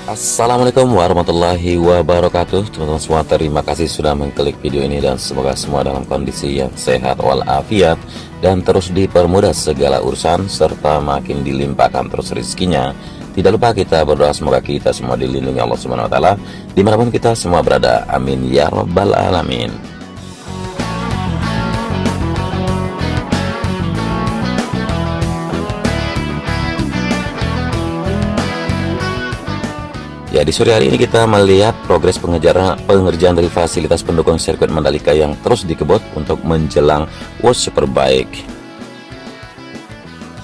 Assalamualaikum warahmatullahi wabarakatuh. Teman-teman semua, terima kasih sudah mengklik video ini dan semoga semua dalam kondisi yang sehat walafiat dan terus dipermudah segala urusan serta makin dilimpahkan terus rezekinya. Tidak lupa kita berdoa semoga kita semua dilindungi Allah Subhanahu wa taala dimanapun kita semua berada. Amin ya rabbal alamin. Ya, di sore hari ini kita melihat progres pengerjaan dari fasilitas pendukung sirkuit Mandalika yang terus dikebut untuk menjelang World Superbike.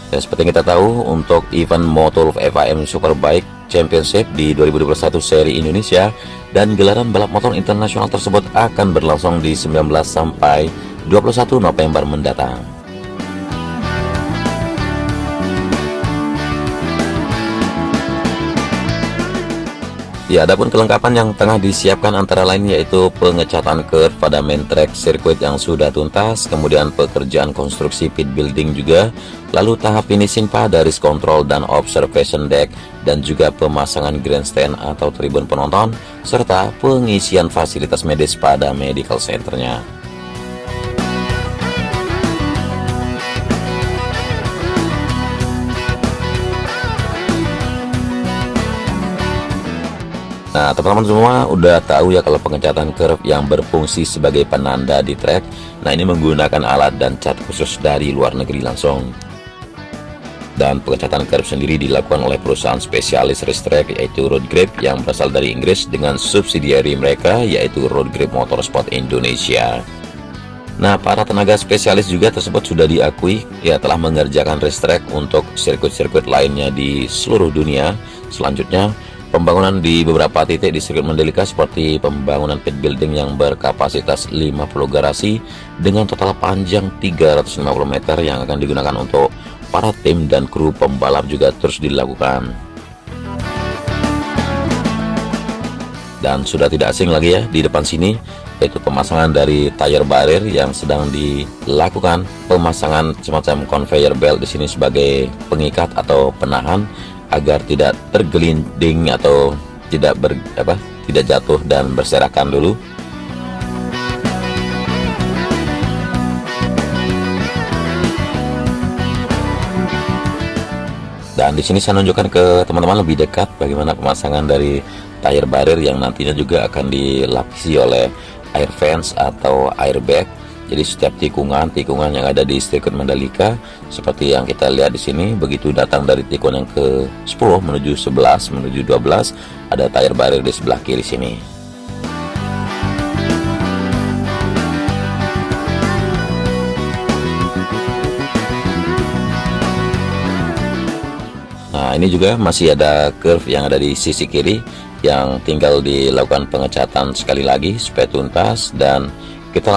Dan seperti yang kita tahu, untuk event Moto FIM Superbike Championship di 2021 seri Indonesia dan gelaran balap motor internasional tersebut akan berlangsung di 19 sampai 21 November mendatang. Ya, adapun kelengkapan yang tengah disiapkan antara lain yaitu pengecatan curve pada main track sirkuit yang sudah tuntas, kemudian pekerjaan konstruksi pit building juga, lalu tahap finishing pada race control dan observation deck, dan juga pemasangan grandstand atau tribun penonton, serta pengisian fasilitas medis pada medical centernya. Nah, teman-teman semua udah tahu ya kalau pengecatan curve yang berfungsi sebagai penanda di track. Nah, ini menggunakan alat dan cat khusus dari luar negeri langsung. Dan pengecatan curve sendiri dilakukan oleh perusahaan spesialis racetrack yaitu Road Grip yang berasal dari Inggris dengan subsidiari mereka yaitu Road Grip Motorsport Indonesia. Nah, para tenaga spesialis juga tersebut sudah diakui ya telah mengerjakan racetrack untuk sirkuit-sirkuit lainnya di seluruh dunia. Selanjutnya, pembangunan di beberapa titik di sirkuit Mandalika seperti pembangunan pit building yang berkapasitas 50 garasi dengan total panjang 350 meter yang akan digunakan untuk para tim dan kru pembalap juga terus dilakukan. Dan sudah tidak asing lagi ya di depan sini yaitu pemasangan dari tire barrier yang sedang dilakukan, pemasangan semacam conveyor belt di sini sebagai pengikat atau penahan agar tidak tergelinding atau tidak jatuh dan berserakan dulu. Dan di sini saya menunjukkan ke teman-teman lebih dekat bagaimana pemasangan dari tire barrier yang nantinya juga akan dilapisi oleh air fence atau airbag. Jadi setiap tikungan yang ada di sirkuit Mandalika seperti yang kita lihat di sini, begitu datang dari tikungan yang ke-10 menuju 11 menuju 12 ada tire barrier di sebelah kiri sini. Nah, ini juga masih ada curve yang ada di sisi kiri yang tinggal dilakukan pengecatan sekali lagi supaya tuntas, dan kita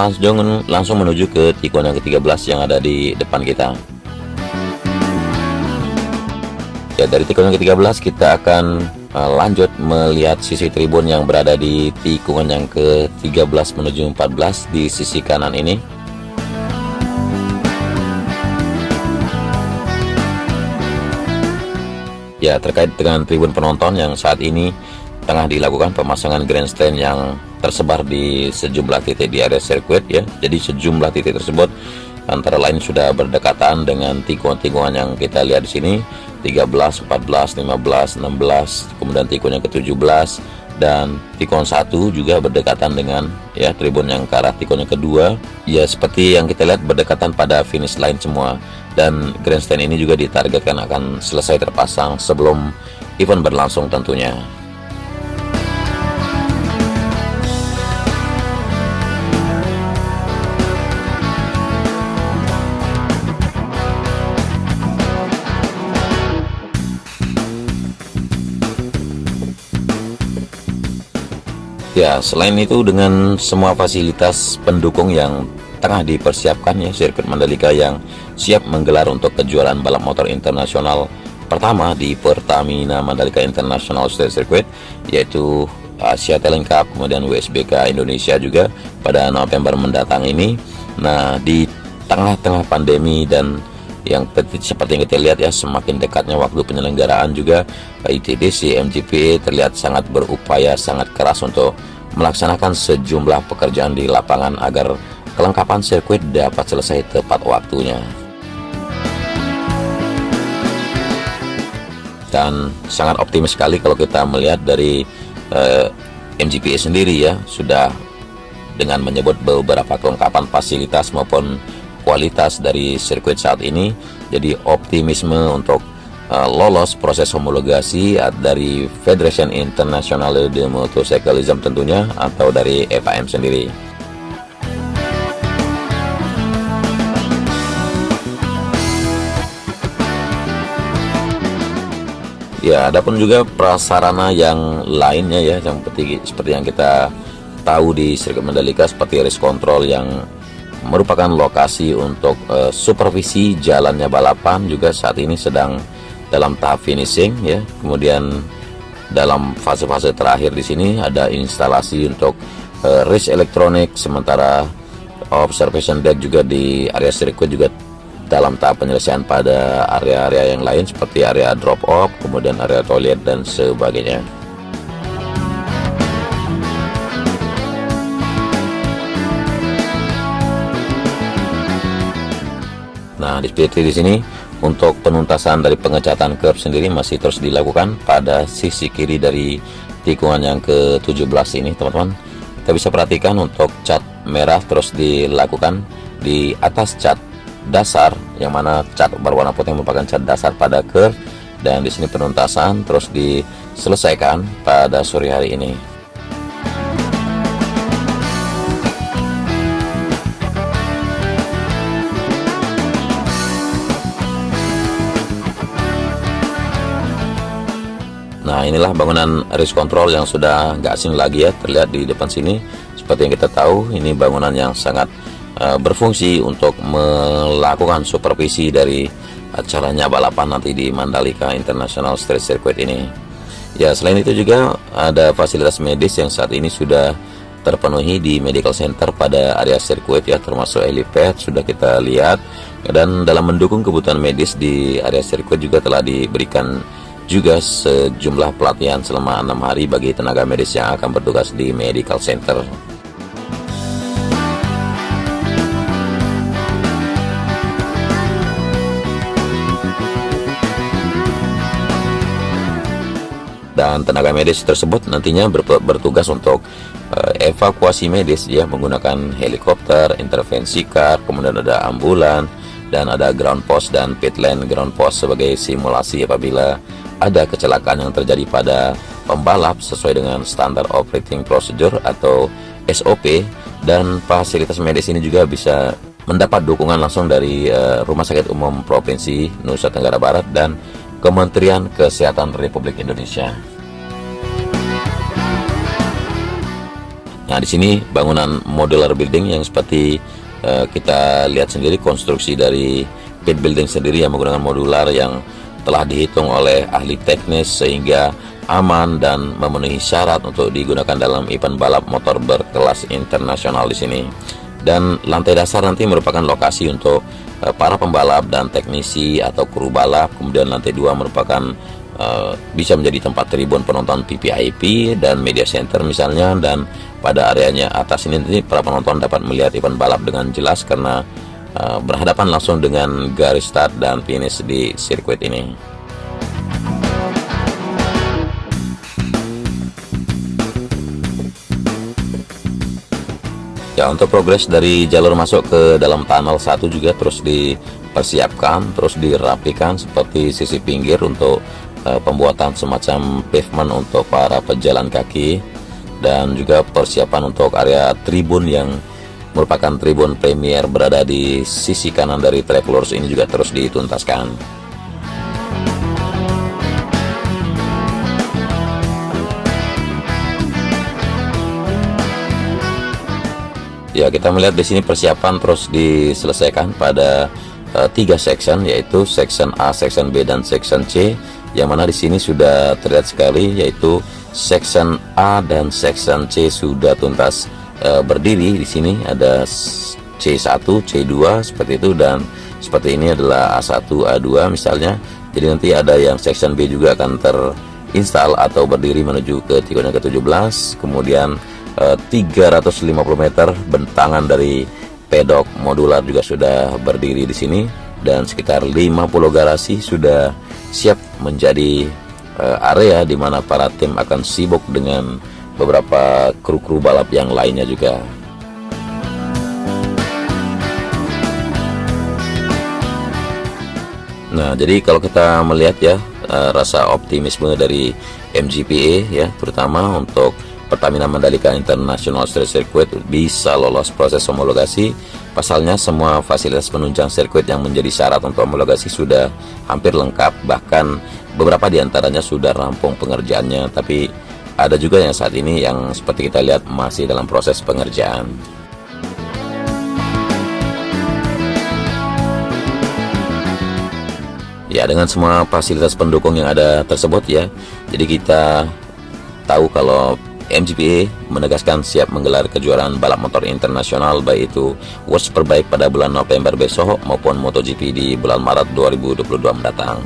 langsung menuju ke tikungan yang ke-13 yang ada di depan kita. Ya, dari tikungan yang ke-13 kita akan lanjut melihat sisi tribun yang berada di tikungan yang ke-13 menuju 14 di sisi kanan ini. Ya, terkait dengan tribun penonton yang saat ini tengah dilakukan pemasangan grandstand yang tersebar di sejumlah titik di area sirkuit ya. Jadi sejumlah titik tersebut antara lain sudah berdekatan dengan tikungan-tikungan yang kita lihat di sini 13, 14, 15, 16, kemudian tikungan yang ke-17 dan tikungan 1 juga berdekatan dengan ya tribun yang ke arah tikungan yang kedua. Ya, seperti yang kita lihat berdekatan pada finish line semua, dan grandstand ini juga ditargetkan akan selesai terpasang sebelum event berlangsung tentunya. Ya, selain itu dengan semua fasilitas pendukung yang tengah dipersiapkan ya, sirkuit Mandalika yang siap menggelar untuk kejuaraan balap motor internasional pertama di Pertamina Mandalika International Street Circuit yaitu Asia Talent Cup, kemudian WSBK Indonesia juga pada November mendatang ini. Nah, di tengah-tengah pandemi dan seperti yang kita lihat ya, semakin dekatnya waktu penyelenggaraan juga ITDC MGP terlihat sangat berupaya sangat keras untuk melaksanakan sejumlah pekerjaan di lapangan agar kelengkapan sirkuit dapat selesai tepat waktunya. Dan sangat optimis sekali kalau kita melihat dari MGP sendiri ya, sudah dengan menyebut beberapa kelengkapan fasilitas maupun kualitas dari sirkuit saat ini. Jadi optimisme untuk lolos proses homologasi dari Federation Internationale de Motorcyclism tentunya, atau dari FIM sendiri. Ya, adapun juga prasarana yang lainnya ya, yang seperti yang kita tahu di sirkuit Mandalika, seperti race control yang merupakan lokasi untuk supervisi jalannya balapan juga saat ini sedang dalam tahap finishing ya. Kemudian dalam fase-fase terakhir di sini ada instalasi untuk race elektronik, sementara observation deck juga di area sirkuit juga dalam tahap penyelesaian pada area-area yang lain seperti area drop off, kemudian area toilet dan sebagainya. Nah, seperti di sini untuk penuntasan dari pengecatan curb sendiri masih terus dilakukan pada sisi kiri dari tikungan yang ke-17 ini, teman-teman. Kita bisa perhatikan untuk cat merah terus dilakukan di atas cat dasar, yang mana cat berwarna putih merupakan cat dasar pada curb, dan di sini penuntasan terus diselesaikan pada sore hari ini. Nah, inilah bangunan race control yang sudah nggak asing lagi ya, terlihat di depan sini. Seperti yang kita tahu, ini bangunan yang sangat berfungsi untuk melakukan supervisi dari acaranya balapan nanti di Mandalika International Street Circuit ini. Ya, selain itu juga ada fasilitas medis yang saat ini sudah terpenuhi di medical center pada area sirkuit ya, termasuk helipad sudah kita lihat, dan dalam mendukung kebutuhan medis di area sirkuit juga telah diberikan juga sejumlah pelatihan selama 6 hari bagi tenaga medis yang akan bertugas di medical center. Dan tenaga medis tersebut nantinya bertugas untuk evakuasi medis ya, menggunakan helikopter, intervensi car, kemudian ada ambulan, dan ada ground post dan pit lane ground post sebagai simulasi apabila ada kecelakaan yang terjadi pada pembalap sesuai dengan standar operating procedure atau SOP. Dan fasilitas medis ini juga bisa mendapat dukungan langsung dari Rumah Sakit Umum Provinsi Nusa Tenggara Barat dan Kementerian Kesehatan Republik Indonesia. Nah, di sini bangunan modular building yang seperti kita lihat sendiri, konstruksi dari pit building sendiri yang menggunakan modular yang telah dihitung oleh ahli teknis sehingga aman dan memenuhi syarat untuk digunakan dalam event balap motor berkelas internasional di sini. Dan lantai dasar nanti merupakan lokasi untuk para pembalap dan teknisi atau kru balap. Kemudian lantai 2 merupakan bisa menjadi tempat tribun penonton VVIP dan media center misalnya, dan pada areanya atas ini nanti para penonton dapat melihat event balap dengan jelas karena berhadapan langsung dengan garis start dan finish di sirkuit ini. Ya, untuk progres dari jalur masuk ke dalam tunnel 1 juga terus dipersiapkan, terus dirapikan seperti sisi pinggir untuk pembuatan semacam pavement untuk para pejalan kaki, dan juga persiapan untuk area tribun yang merupakan tribun premier berada di sisi kanan dari track lurus ini juga terus dituntaskan. Ya, kita melihat di sini persiapan terus diselesaikan pada 3 section, yaitu section A, section B, dan section C, yang mana di sini sudah terlihat sekali yaitu section A dan section C sudah tuntas berdiri. Di sini ada C1, C2 seperti itu, dan seperti ini adalah A1, A2 misalnya. Jadi nanti ada yang section B juga akan terinstall atau berdiri menuju ke tikungan yang ke-17. Kemudian 350 meter bentangan dari pedok modular juga sudah berdiri di sini, dan sekitar 50 garasi sudah siap menjadi area di mana para tim akan sibuk dengan beberapa kru-kru balap yang lainnya juga. Nah, jadi kalau kita melihat ya, rasa optimisme dari MGPA ya, terutama untuk Pertamina Mandalika International Street Circuit bisa lolos proses homologasi. Pasalnya semua fasilitas penunjang sirkuit yang menjadi syarat untuk homologasi sudah hampir lengkap, bahkan beberapa diantaranya sudah rampung pengerjaannya, tapi ada juga yang saat ini yang seperti kita lihat masih dalam proses pengerjaan. Ya, dengan semua fasilitas pendukung yang ada tersebut ya, jadi kita tahu kalau MGPA menegaskan siap menggelar kejuaraan balap motor internasional, baik itu World Superbike pada bulan November besok maupun MotoGP di bulan Maret 2022 mendatang.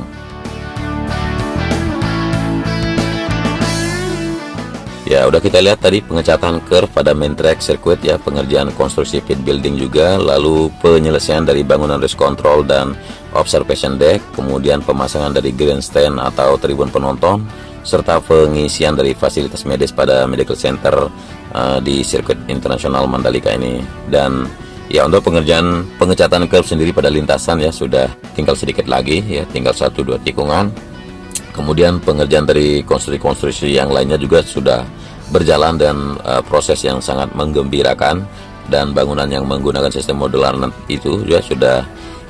Ya, udah kita lihat tadi pengecatan curve pada main track circuit ya, pengerjaan konstruksi pit building juga, lalu penyelesaian dari bangunan race control dan observation deck, kemudian pemasangan dari grandstand atau tribun penonton, serta pengisian dari fasilitas medis pada medical center di sirkuit internasional Mandalika ini. Dan ya, untuk pengecatan curve sendiri pada lintasan ya sudah tinggal sedikit lagi ya, tinggal 1-2 tikungan. Kemudian pengerjaan dari konstruksi yang lainnya juga sudah berjalan dan proses yang sangat menggembirakan, dan bangunan yang menggunakan sistem modular itu juga sudah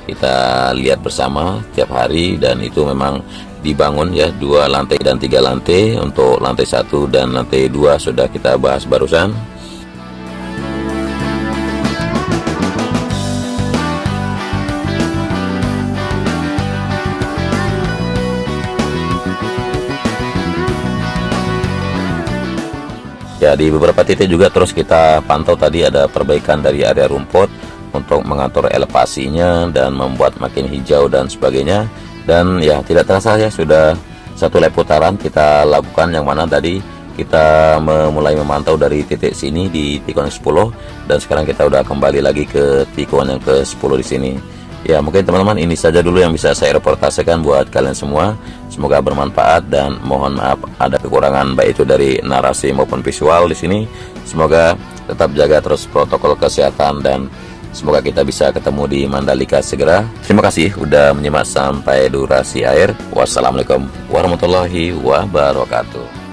kita lihat bersama tiap hari, dan itu memang dibangun ya 2 lantai dan 3 lantai. Untuk lantai 1 dan lantai 2 sudah kita bahas barusan. Ya, di beberapa titik juga terus kita pantau tadi ada perbaikan dari area rumput untuk mengatur elevasinya dan membuat makin hijau dan sebagainya. Dan ya, tidak terasa ya sudah 1 lap putaran kita lakukan, yang mana tadi kita mulai memantau dari titik sini di tikungan 10, dan sekarang kita udah kembali lagi ke tikungan yang ke-10 di sini. Ya, mungkin teman-teman ini saja dulu yang bisa saya reportasekan buat kalian semua. Semoga bermanfaat, dan mohon maaf ada kekurangan baik itu dari narasi maupun visual di sini. Semoga tetap jaga terus protokol kesehatan, dan semoga kita bisa ketemu di Mandalika segera. Terima kasih udah menyimak sampai durasi akhir. Wassalamualaikum warahmatullahi wabarakatuh.